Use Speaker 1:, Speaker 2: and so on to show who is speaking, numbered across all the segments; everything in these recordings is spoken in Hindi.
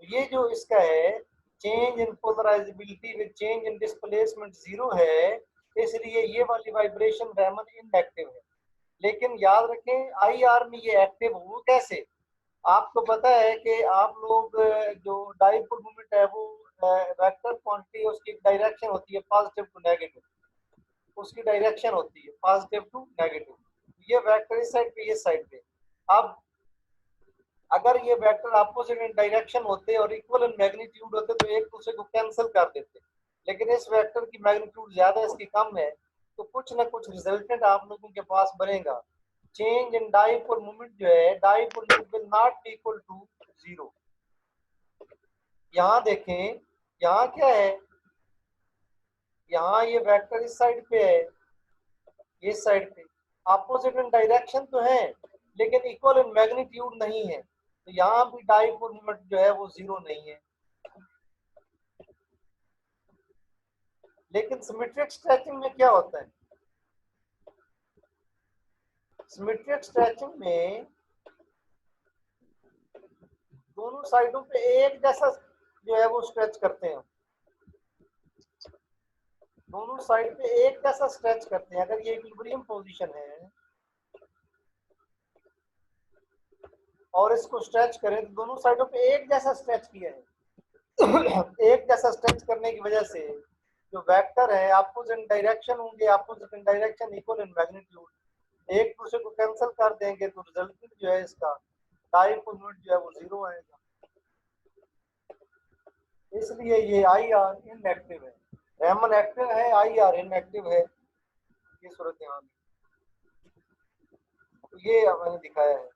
Speaker 1: ये जो इसका है change in polarizability with change in displacement zero है, इसलिए ये वाली वाइब्रेशन रैमन इनएक्टिव है। लेकिन याद रखें आई आर में ये एक्टिव हो कैसे। आपको पता है कि आप लोग जो डाइपोल मोमेंट है वो वेक्टर क्वांटिटी, उसकी डायरेक्शन होती है पॉजिटिव टू नेगेटिव, उसकी डायरेक्शन होती है पॉजिटिव टू नेगेटिव। ये वेक्टर इस साइड पे, इस साइड पे। अब अगर ये वेक्टर अपोजिट इन डायरेक्शन होते और इक्वल इन मैग्नीट्यूड होते तो एक दूसरे को कैंसिल कर देते, लेकिन इस वेक्टर की मैग्नीट्यूड ज्यादा है, इसकी कम है, तो कुछ ना कुछ रिजल्टेंट आप लोगों के पास बनेगा। चेंज इन डाइपोल मोमेंट जो है, dipole moment will not be equal to zero. यहाँ देखें, यहाँ क्या है, यहाँ ये वेक्टर इस साइड पे है, इस साइड पे अपोजिट इन डायरेक्शन तो है लेकिन इक्वल इन मैग्नीट्यूड नहीं है, तो यहाँ भी डाइपोल मोमेंट जो है वो जीरो नहीं है। लेकिन सिमेट्रिक स्ट्रेचिंग में क्या होता है, सिमेट्रिक स्ट्रेचिंग में दोनों साइडों पे एक जैसा जो है वो स्ट्रेच करते हैं, दोनों साइड पे एक जैसा स्ट्रेच करते हैं। अगर ये इक्विलिब्रियम पोजीशन है और इसको स्ट्रेच करें तो दोनों साइडों पे एक जैसा स्ट्रेच किया है। एक जैसा स्ट्रेच करने की वजह से जो वेक्टर है अपोजिट डायरेक्शन होंगे, opposite direction equal in magnitude, एक दूसरे को कैंसिल कर देंगे तो रिजल्टेंट जो है इसका डाइपोल मोमेंट जो है वो जीरो आएगा। इसलिए ये आई आर इनएक्टिव है, रैमन एक्टिव है, आई आर इनएक्टिव है, ये सूरत यहाँ में। तो ये मैंने दिखाया है।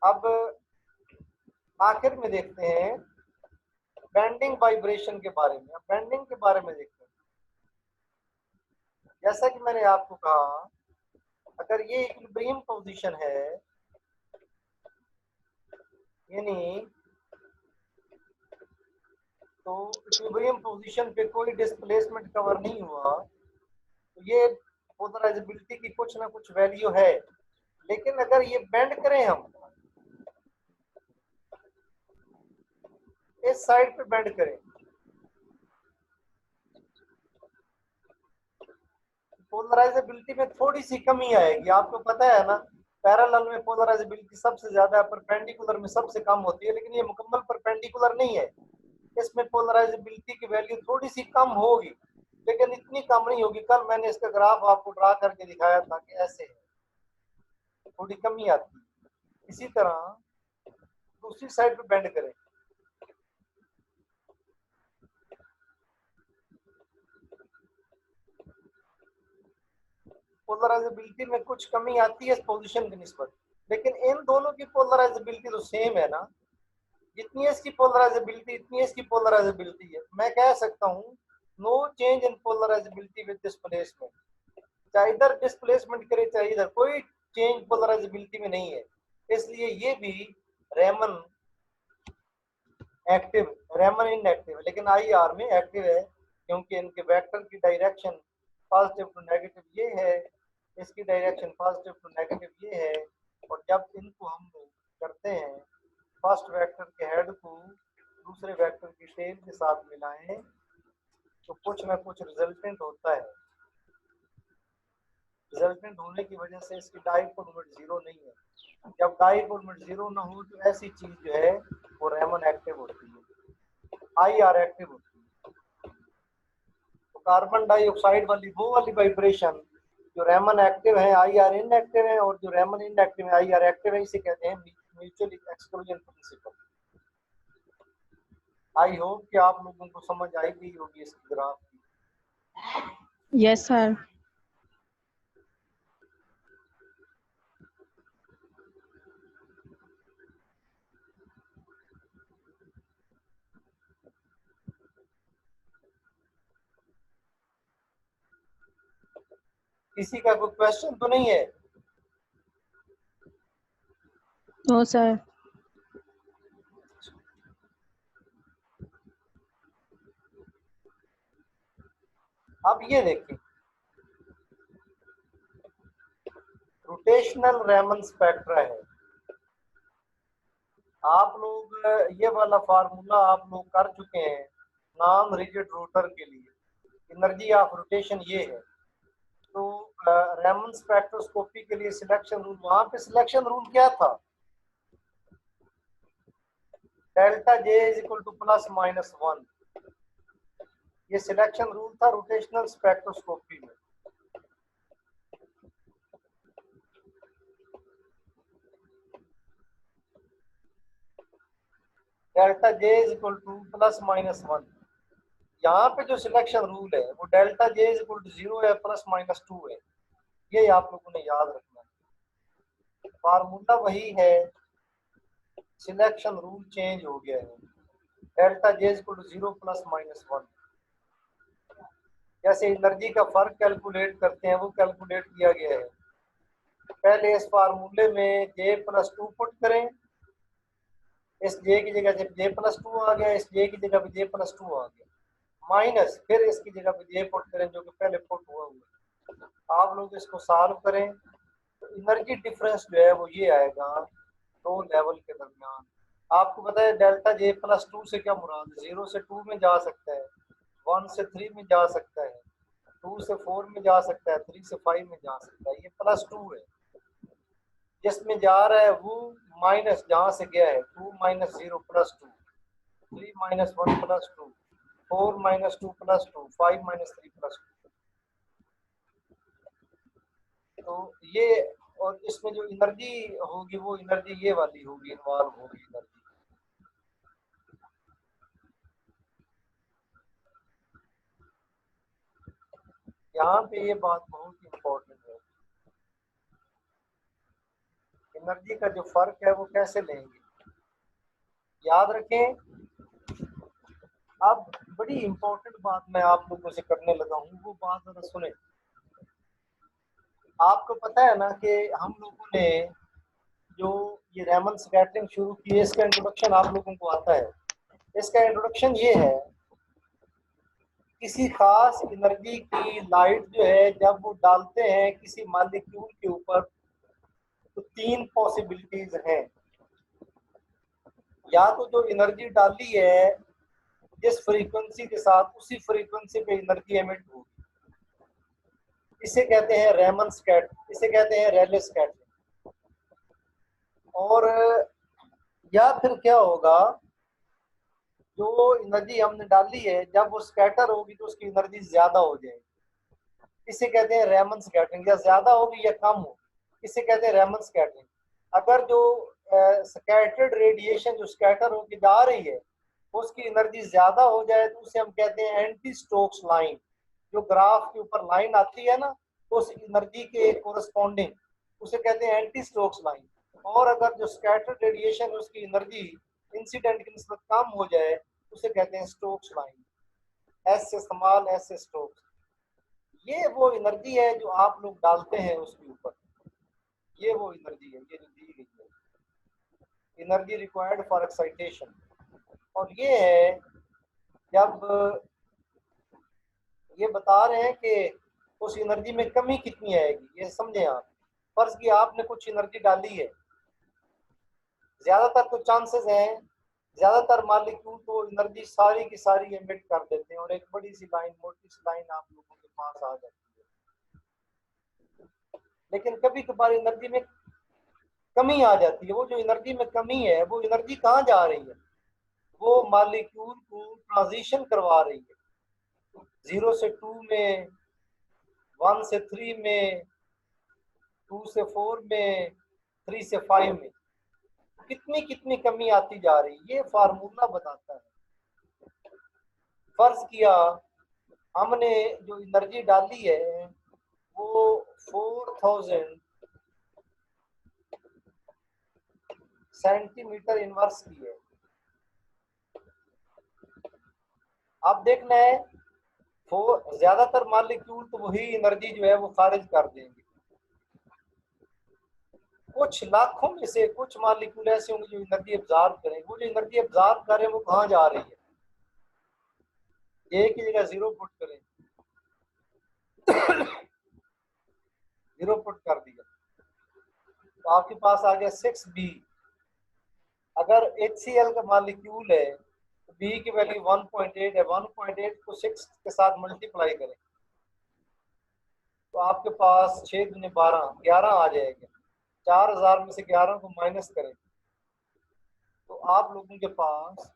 Speaker 1: अब आखिर में देखते हैं बेंडिंग वाइब्रेशन के बारे में। अब बेंडिंग के बारे में देखते हैं। जैसा कि मैंने आपको कहा, अगर ये इक्विलिब्रियम पोजीशन है, यानी तो इक्विलिब्रियम पोजीशन पे कोई डिस्प्लेसमेंट कवर नहीं हुआ, तो ये पोलराइजेबिलिटी की कुछ ना कुछ वैल्यू है। लेकिन अगर ये बेंड करें हम, इस साइड पे बेंड करें, पोलराइजेबिलिटी में थोड़ी सी कमी आएगी। आपको पता है ना, पैरेलल में पोलराइजेबिलिटी सबसे ज्यादा है, परपेंडिकुलर में सबसे कम होती है, लेकिन ये मुकम्मल परपेंडिकुलर नहीं है। इसमें पोलराइजेबिलिटी की वैल्यू थोड़ी सी कम होगी, लेकिन इतनी कम नहीं होगी। कल मैंने इसका ग्राफ आपको ड्रा करके दिखाया था कि ऐसे है, थोड़ी कमी आती है। इसी तरह दूसरी साइड पे बेंड करें, पोलराइजेबिलिटी में कुछ कमी आती है इस पोजीशन की निस्बत, लेकिन इन दोनों की पोलराइजेबिलिटी तो सेम है ना। जितनी इसकी पोलराइजेबिलिटी इतनी इसकी पोलराइजेबिलिटी है। मैं कह सकता हूँ no change in polarizability with displacement, चाहे इधर डिस्प्लेसमेंट करे चाहे इधर, कोई चेंज पोलराइजेबिलिटी में नहीं है। इसलिए ये भी रैमन एक्टिव, रैमन इनएक्टिव है, लेकिन आई आर में एक्टिव है, क्योंकि इनके वेक्टर की डायरेक्शन पॉजिटिव टू नेगेटिव ये है, इसकी डायरेक्शन पॉजिटिव टू नेगेटिव ये है। और जब इनको हम करते हैं, फर्स्ट वेक्टर के हेड को दूसरे वेक्टर की टेल के साथ मिलाएं, तो कुछ ना कुछ रिजल्टेंट होता है। रिजल्टेंट होने की वजह से इसकी डाइपोल मोमेंट जीरो नहीं है। जब डाइपोल मोमेंट जीरो ना हो तो ऐसी चीज जो है वो रैमन एक्टिव होती है, आई आर एक्टिव होती है। तो कार्बन डाइऑक्साइड वाली वो वाली वाइब्रेशन जो रैमन एक्टिव है आई आर इनएक्टिव है, और जो रैमन इनएक्टिव है आई आर एक्टिव है, इसे कहते हैं mutual exclusion principle. I hope कि आप लोगों को समझ आई गई होगी इसकी ग्राफ की।
Speaker 2: Yes sir.
Speaker 1: किसी का कोई क्वेश्चन तो नहीं है?
Speaker 2: No sir.
Speaker 1: अब ये देखिए, रोटेशनल रैमन स्पेक्ट्रा है। आप लोग ये वाला फार्मूला आप लोग कर चुके हैं नॉन रिजिड रोटर के लिए, एनर्जी ऑफ रोटेशन ये है। तो रैमन स्पेक्ट्रोस्कोपी के लिए सिलेक्शन रूल, वहां पे सिलेक्शन रूल क्या था, delta J is equal to plus minus 1, ये सिलेक्शन रूल था रोटेशनल स्पेक्ट्रोस्कोपी में। Delta J is equal to plus minus 1, यहाँ पे जो सिलेक्शन रूल है वो delta J is equal to 0 है, प्लस माइनस 2 है, ये आप लोगों ने याद रखना है। फार्मूला वही है, सिलेक्शन रूल चेंज हो गया है, delta J is equal to 0 plus minus 1। जैसे एनर्जी का फर्क कैलकुलेट करते हैं वो कैलकुलेट किया गया है, पहले इस फार्मूले में जे प्लस 2 पुट करें, इस जे की जगह जब जे प्लस 2 आ गया, इस जे की जगह पे जे प्लस 2 आ गया, माइनस फिर इसकी जगह पे जे पुट करें जो कि पहले पुट हुआ हुआ। आप लोग इसको सॉल्व करें तो एनर्जी डिफरेंस जो है वो ये आएगा दो लेवल के दरमियान। आपको पता है डेल्टा जे प्लस 2 से क्या मुराद है, 0 से 2 में जा सकता है, 1 से 3 में जा सकता है, 2 से 4 में जा सकता है, 3 से 5 में जा सकता है, ये प्लस 2 है। जिसमें जा रहा है वो माइनस जहां से गया है 2 minus 0 plus 2, 3 minus 1 plus 2, 4 minus 2 plus 2, 5 minus 3 plus 2। तो ये, और इसमें जो एनर्जी होगी वो एनर्जी ये वाली होगी, इन्वॉल्व होगी एनर्जी। यहाँ पे ये बात बहुत इंपॉर्टेंट है, एनर्जी का जो फर्क है वो कैसे लेंगे, याद रखें। अब बड़ी इंपॉर्टेंट बात मैं आप लोगों से करने लगा हूँ, वो बात जरा सुने। आपको पता है ना कि हम लोगों ने जो ये रैमन स्कैटरिंग शुरू की है, इसका इंट्रोडक्शन आप लोगों को आता है। इसका इंट्रोडक्शन ये है, किसी खास एनर्जी की लाइट जो है जब वो डालते हैं किसी मॉलिक्यूल के ऊपर तो तीन पॉसिबिलिटीज हैं, या तो जो एनर्जी डाली है जिस फ्रीक्वेंसी के साथ उसी फ्रीक्वेंसी पे एनर्जी एमिट होगी, इसे कहते हैं रैमन स्कैट, इसे कहते हैं रेले स्कैटरिंग। और या फिर क्या होगा, जो एनर्जी हमने डाली है जब वो स्कैटर होगी तो उसकी एनर्जी ज्यादा हो जाएगी, इसे कहते हैं रैमन स्कैटरिंग, या ज्यादा होगी या कम होगी, इसे कहते हैं रैमन स्कैटरिंग। अगर जो स्कैटर्ड रेडिएशन जो स्कैटर होकर जा रही है उसकी एनर्जी ज्यादा हो जाए तो उसे हम कहते हैं एंटी स्टोक्स लाइन, जो ग्राफ के ऊपर लाइन आती है ना उस एनर्जी के कोरस्पॉन्डिंग, उसे कहते हैं एंटी स्टोक्स लाइन। और अगर जो स्कैटर्ड रेडिएशन उसकी एनर्जी इंसिडेंट की निस्बत कम हो जाए उसे कहते हैं स्टोक्स लाइन, एस से स्मॉल एस से स्टोक्स। ये वो एनर्जी है जो आप लोग डालते हैं उसके ऊपर, ये वो एनर्जी है, ये जो दी गई है एनर्जी रिक्वायर्ड फॉर एक्साइटेशन। और ये है जब ये बता रहे हैं कि उस एनर्जी में कमी कितनी आएगी, ये समझें आप। फर्ज की आपने कुछ एनर्जी डाली है, ज्यादातर तो चांसेस हैं, ज्यादातर मॉलिक्यूल तो एनर्जी सारी की सारी एमिट कर देते हैं और एक बड़ी सी लाइन, मोटी सी लाइन आप लोगों के पास आ जाती है। लेकिन कभी कभार एनर्जी में कमी आ जाती है, वो जो एनर्जी में कमी है वो एनर्जी कहाँ जा रही है, वो मॉलिक्यूल को ट्रांजिशन करवा रही है 0 से 2 में, 1 से 3 में, 2 से 4 में, 3 से 5 में, कितनी कितनी कमी आती जा रही है, ये फार्मूला बताता है। फर्ज किया हमने जो एनर्जी डाली है वो 4000 सेंटीमीटर इनवर्स की है। अब देखना है ज्यादातर मॉलिक्यूल तो वही एनर्जी जो है वो खारिज कर देंगे, कुछ लाखों में से कुछ मॉलिक्यूल ऐसे होंगे जो एनर्जी एब्जॉर्ब करेंगे। वो जो एनर्जी एब्जॉर्ब करें वो कहाँ जा रही है, ए की जगह 0 पुट करें, 0 पुट कर दिया तो आपके पास आ गया 6b, अगर HCl का मॉलिक्यूल है तो B की वैल्यू 1.8 है, 1.8 को 6 के साथ मल्टीप्लाई करें तो आपके पास 6 दूनी 12, 11 आ जाएगा। 4000 में से 11 को माइनस करें तो आप लोगों के पास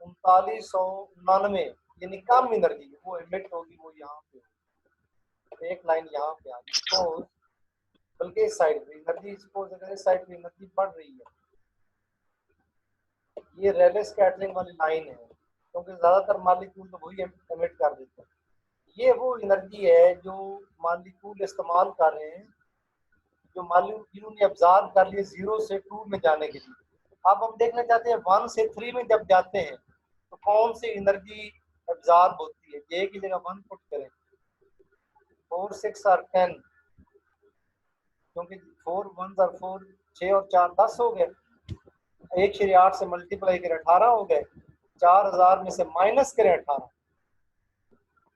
Speaker 1: 3999 यानी कम एनर्जी वो एमिट होगी, वो यहाँ पे होगी। एक लाइन यहाँ पे आ गई। तो बल्कि इस साइड पे एनर्जी, सपोज अगर इस साइड पे एनर्जी बढ़ रही है, ये रेले स्कैटरिंग वाली लाइन है, क्योंकि ज्यादातर मॉलिक्यूल तो वही एमिट कर देते हैं। ये वो एनर्जी है जो मॉलिक्यूल इस्तेमाल कर रहे हैं, जो मॉलिक्यूल ने ऑब्जर्व कर लिए 0 से 2 में जाने के लिए। अब हम देखना चाहते हैं 1 से 3 में जब जाते हैं तो कौन सी एनर्जी ऑब्जर्व होती है। जे की जगह 1 पुट करें, 4 6 और 10, क्योंकि 4 1 और 4, 6 और 4 10 हो गए। 1/8 से मल्टीप्लाई करें 18 हो गए। 4000 में से माइनस करें 18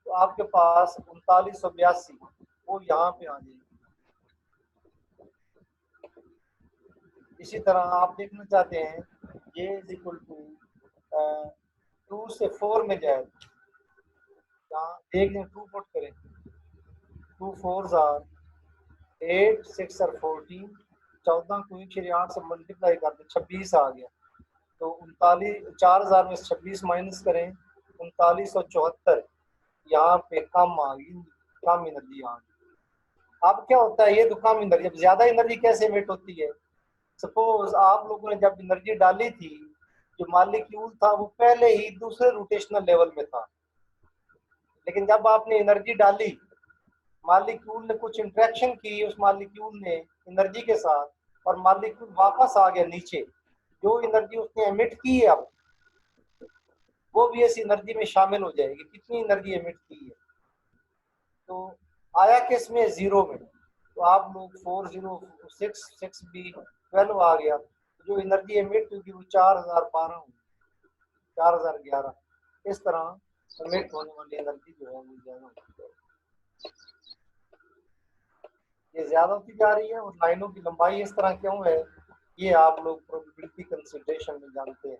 Speaker 1: तो आपके पास 3982 वो यहाँ पे आ जाएगी। इसी तरह आप देखना चाहते हैं ये इज इक्वल टू 2 से 4 में जाए, यहाँ एक दिन 2 पुट करें, 2 4 आर 8 6 और 14, 14 को 1/8 से मल्टीप्लाई कर दे 26 आ गया। तो 4000 में से 26 माइनस करें 3974, यहाँ पे कम आ गई, कम एनर्जी आ गई। अब क्या होता है, ये तो कम एनर्जी, अब ज्यादा एनर्जी कैसे एमिट होती है। सपोज आप लोगों ने जब एनर्जी डाली थी, जो मॉलिक्यूल था वो पहले ही दूसरे रोटेशनल लेवल में था, लेकिन जब आपने एनर्जी डाली, मॉलिक्यूल ने कुछ इंटरेक्शन की उस मॉलिक्यूल ने एनर्जी के साथ, और मॉलिक्यूल वापस आ गया नीचे। जो एनर्जी उसने एमिट की है अब वो भी इस एनर्जी में शामिल हो जाएगी, कितनी एनर्जी एमिट की है। तो आया किस में, 0 में। तो आप लोग 4066 भी 12 आ गया, जो एनर्जी एमिट होगी वो 4012 होगी, 4011। इस तरह एमिट होने वाली एनर्जी जो है वो ज्यादा होती है, ये ज्यादा होती जा रही है। और लाइनों की लंबाई इस तरह क्यों है, ये आप लोग प्रोबेबिलिटी कंसिडरेशन में जानते हैं।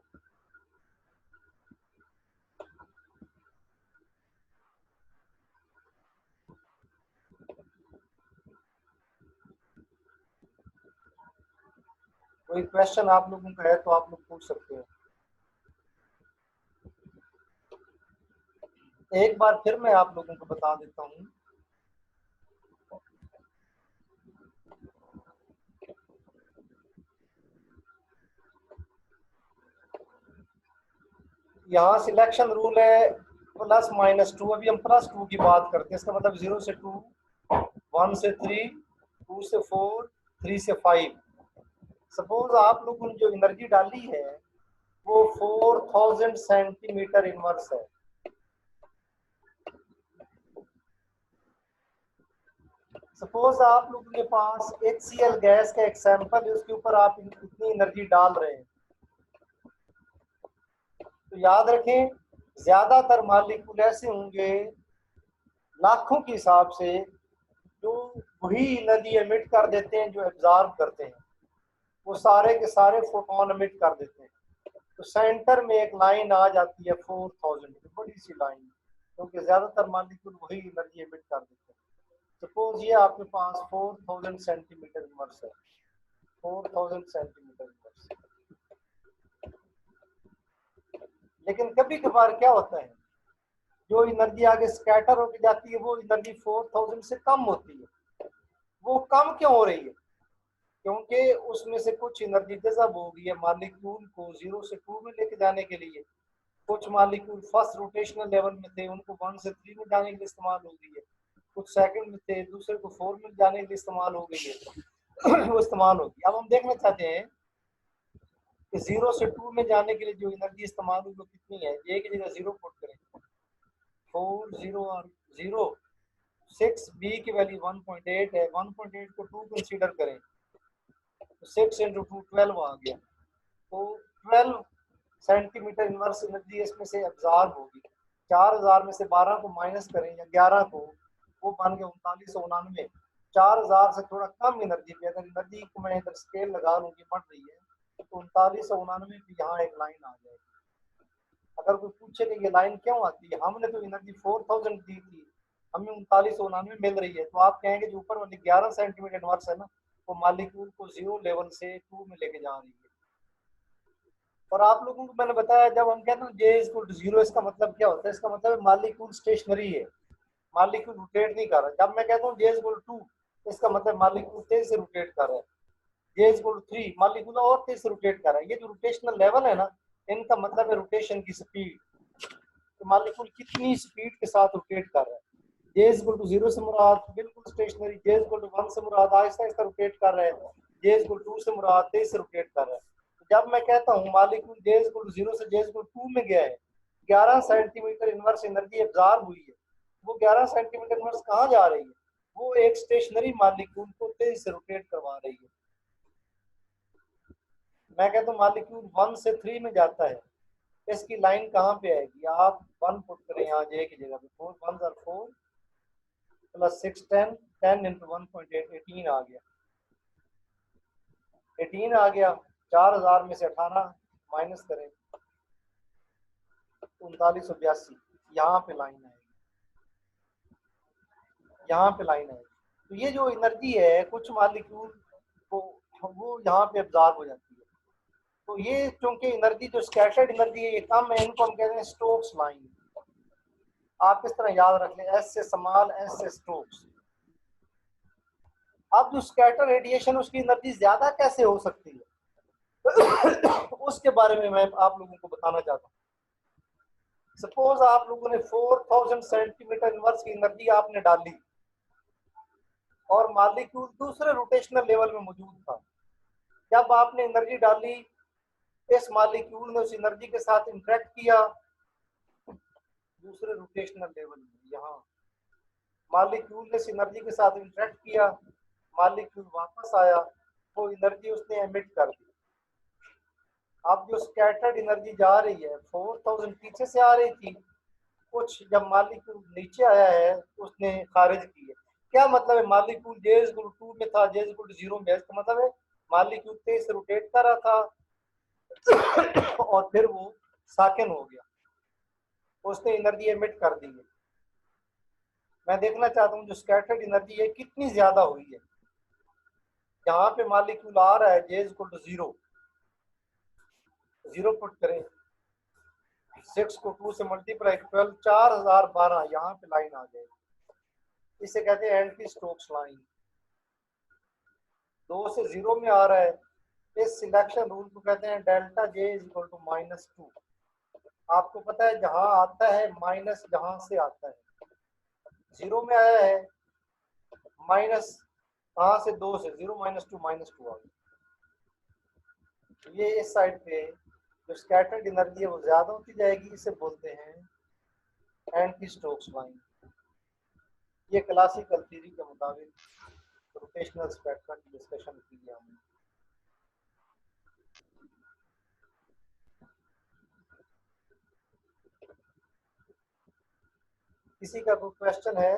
Speaker 1: कोई क्वेश्चन आप लोगों का है तो आप लोग पूछ सकते हैं। एक बार फिर मैं आप लोगों को बता देता हूँ, यहाँ सिलेक्शन रूल है +-2। अभी हम +2 की बात करते हैं, इसका मतलब 0 से 2, 1 से 3, 2 से 4, 3 से 5। सपोज आप लोगों ने जो एनर्जी डाली है वो 4000 सेंटीमीटर इनवर्स है। सपोज आप लोगों के पास HCl गैस का एक सैंपल है, उसके ऊपर आप इतनी एनर्जी डाल रहे हैं। तो याद रखें ज्यादातर मॉलिक्यूल ऐसे होंगे लाखों के हिसाब से जो वही एनर्जी एमिट कर देते हैं जो एब्जॉर्ब करते हैं, वो सारे के सारे फोटोन एमिट कर देते हैं। तो सेंटर में एक लाइन आ जाती है 4000 की, बड़ी सी लाइन, क्योंकि ज्यादातर मॉलिक्यूल वही एनर्जी एमिट कर देते हैं। सपोज ये आपके पास 4000 सेंटीमीटर इनवर्स है, 4000 सेंटीमीटर इनवर्स। लेकिन कभी कभार क्या होता है, जो एनर्जी आगे स्कैटर होकर जाती है वो एनर्जी 4000 से कम होती है। वो कम क्यों हो रही है, क्योंकि उसमें से कुछ एनर्जी जज़ब हो गई है मॉलिक्यूल को 0 से 2 में लेके जाने के लिए। कुछ मॉलिक्यूल फर्स्ट रोटेशनल लेवल में थे, उनको 1 से 3 में जाने के लिए इस्तेमाल हो गई है। कुछ सेकंड में थे, दूसरे को 4 में जाने के लिए इस्तेमाल हो गई है वो इस्तेमाल होगी। अब हम देखना चाहते हैं कि 0 से 2 में जाने के लिए जो एनर्जी इस्तेमाल हुई वो कितनी है। ए की जगह 0 पुट करें, 4 0 और 0 6, बी की वैल्यू 1.8 है, 1.8 को 2 कंसीडर करें तो 6 × 2 12 आ गया। तो 12 सेंटीमीटर इनवर्स एनर्जी इसमें से एब्जॉर्ब होगी। 4000 में से 12 को माइनस करें या 11 को, वो बन गया 3999। 4000 से थोड़ा कम एनर्जी पे, अगर एनर्जी को मैं इधर स्केल लगा लूँ कि बढ़ रही है, तो 3999 की यहाँ एक लाइन आ जाएगी। अगर कोई पूछे कि ये लाइन क्यों आती है, हमने तो एनर्जी 4000 दी थी, हमें 3999 मिल रही है, तो आप कहेंगे जो ऊपर वाली 11 सेंटीमीटर इनवर्स है ना, वो मॉलिक्यूल को 0 लेवल से 2 में लेके जा रही है। और आप लोगों को मैंने बताया, जब हम कहते हैं जे इज इक्वल टू 0, इसका मतलब क्या होता है? इसका मतलब मॉलिक्यूल स्टेशनरी है, मॉलिक्यूल रोटेट नहीं कर रहा। जब मैं कहता हूँ जे इज इक्वल टू 2, इसका मतलब मॉलिक्यूल तेज से रोटेट कर रहा है। जे इज इक्वल टू 3, मॉलिक्यूल और तेज से रोटेट कर रहा है। ये जो रोटेशनल लेवल है ना, इनका मतलब है रोटेशन की स्पीड, तो मॉलिक्यूल कितनी स्पीड के साथ रोटेट कर रहा है। जे इज इक्वल टू 0 से मुराद बिल्कुल stationary, J is equal to 1 से मुराद आहिस्ता आहिस्ता रोटेट कर रहा है, जे इज इक्वल टू 2 से मुराद तेज से रोटेट कर रहा है। तो जब मैं कहता हूँ molecule J is equal to 0 से जे इज इक्वल टू 2 में गया है, 11 सेंटीमीटर इनवर्स एनर्जी एब्जॉर्ब हुई है। वो 11 सेंटीमीटर इनवर्स कहाँ जा रही है? वो एक स्टेशनरी मॉलिक्यूल को तेज से रोटेट करवा रही है। मैं कहता हूँ मॉलिक्यूल 1 से 3 में जाता है, इसकी लाइन कहाँ पे आएगी? आप 1 पुट करें यहाँ जे की जगह पे, 4 1 आर 4 प्लस 6 10, 10 इंटू 1.8 18 आ गया, 18 आ गया। 4000 में से 18 माइनस करें, 3982, यहाँ पे लाइन आएगी, यहाँ पे लाइन आएगी। तो ये जो एनर्जी है कुछ मॉलिक्यूल को वो यहाँ पे एब्जॉर्ब हो जाती है। तो ये चूंकि एनर्जी जो स्कैटर्ड एनर्जी है ये कम है, इनको हम कहते हैं स्टोक्स लाइन। आप इस तरह याद रख लें, एस से स्मॉल, एस से स्टोक्स। अब जो स्कैटर रेडिएशन उसकी एनर्जी ज्यादा कैसे हो सकती है उसके बारे में मैं आप लोगों को बताना चाहता हूँ। सपोज आप लोगों ने 4000 सेंटीमीटर इनवर्स की एनर्जी आपने डाली और मॉलिक्यूल दूसरे रोटेशनल लेवल में मौजूद था। जब आपने एनर्जी डाली, इस मॉलिक्यूल ने उस एनर्जी के साथ इंटरेक्ट किया दूसरे रोटेशनल लेवल में, यहाँ मॉलिक्यूल ने इस एनर्जी के साथ इंटरेक्ट किया, मॉलिक्यूल वापस आया, वो एनर्जी उसने एमिट कर दी। अब जो स्कैटर्ड एनर्जी जा रही है 4000 पीछे से आ रही थी, कुछ जब मॉलिक्यूल नीचे आया है उसने खारिज की है। क्या मतलब है? Molecule J is equal to 2 में था, जे इज इक्वल टू 0 में, इसका मतलब है मॉलिक्यूल तेज से रोटेट कर रहा था और फिर वो साकिन हो गया, उसने एनर्जी एमिट कर दी है। मैं देखना चाहता हूँ जो स्कैटर्ड एनर्जी है कितनी ज्यादा हुई है। यहाँ पे मॉलिक्यूल आ रहा है जे इज इक्वल टू 0, 0 पुट करें, 6 को 2 से मल्टीप्लाई 12, 4012, यहाँ पे लाइन आ जाएगी। इसे कहते हैं एंटी स्टोक्स लाइन। 2 से 0 में आ रहा है, इस सिलेक्शन रूल को कहते हैं delta J is equal to -2। आपको पता है जहां आता है माइनस, जहां से आता है 0 में आया है, माइनस कहां से 2 से, 0 -2 -2 आ गया। ये इस साइड पे जो स्कैटर्ड एनर्जी है वो ज्यादा होती जाएगी, इसे बोलते हैं एंटी स्टोक्स लाइन। ये क्लासिकल थ्योरी के मुताबिक रोटेशनल स्पेक्ट्रम की डिस्कशन की है हमने। किसी का कोई क्वेश्चन है?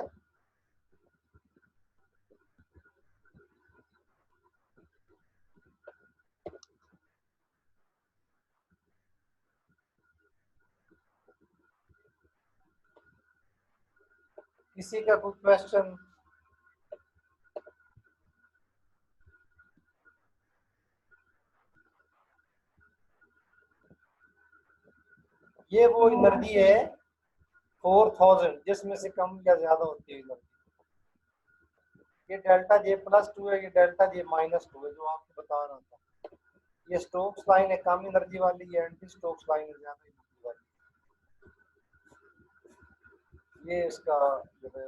Speaker 1: किसी का कोई क्वेश्चन? ये वो एनर्जी है 4000 जिसमें से कम या ज्यादा होती है एनर्जी। ये डेल्टा जे +2 है, ये डेल्टा जे -2 है, जो आपको बता रहा था। ये स्टोक्स लाइन है कम एनर्जी वाली, ये एंटी स्टोक्स लाइन है ज्यादा एनर्जी वाली। ये इसका जो है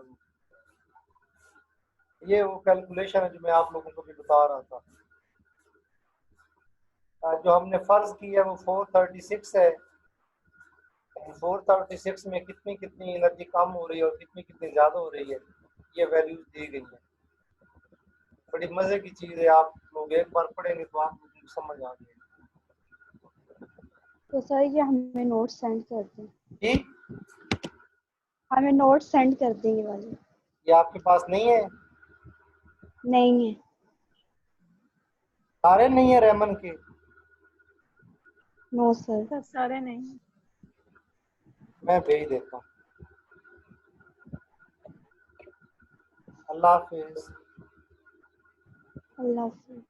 Speaker 1: ये वो कैलकुलेशन है जो मैं आप लोगों को भी बता रहा था। जो हमने फर्ज की है वो 436 है। 436 में कितनी कितनी एनर्जी कम हो रही है और कितनी कितनी ज्यादा हो रही है, ये वैल्यूज दी गई है। बड़ी मजे की चीज है, आप लोग एक बार पढ़ेंगे तो आप लोगों को समझ आ जाएगी।
Speaker 2: तो सर ये हमें नोट सेंड कर दें,
Speaker 1: जी,
Speaker 2: हमें नोट सेंड कर दें ये वाले।
Speaker 1: ये आपके पास नहीं है?
Speaker 2: नहीं है।
Speaker 1: सारे नहीं है रेमन के?
Speaker 2: No sir.
Speaker 3: सर सारे नहीं।
Speaker 1: मैं भेज देता हूँ। अल्लाह हाफिज।
Speaker 2: अल्लाह हाफिज़।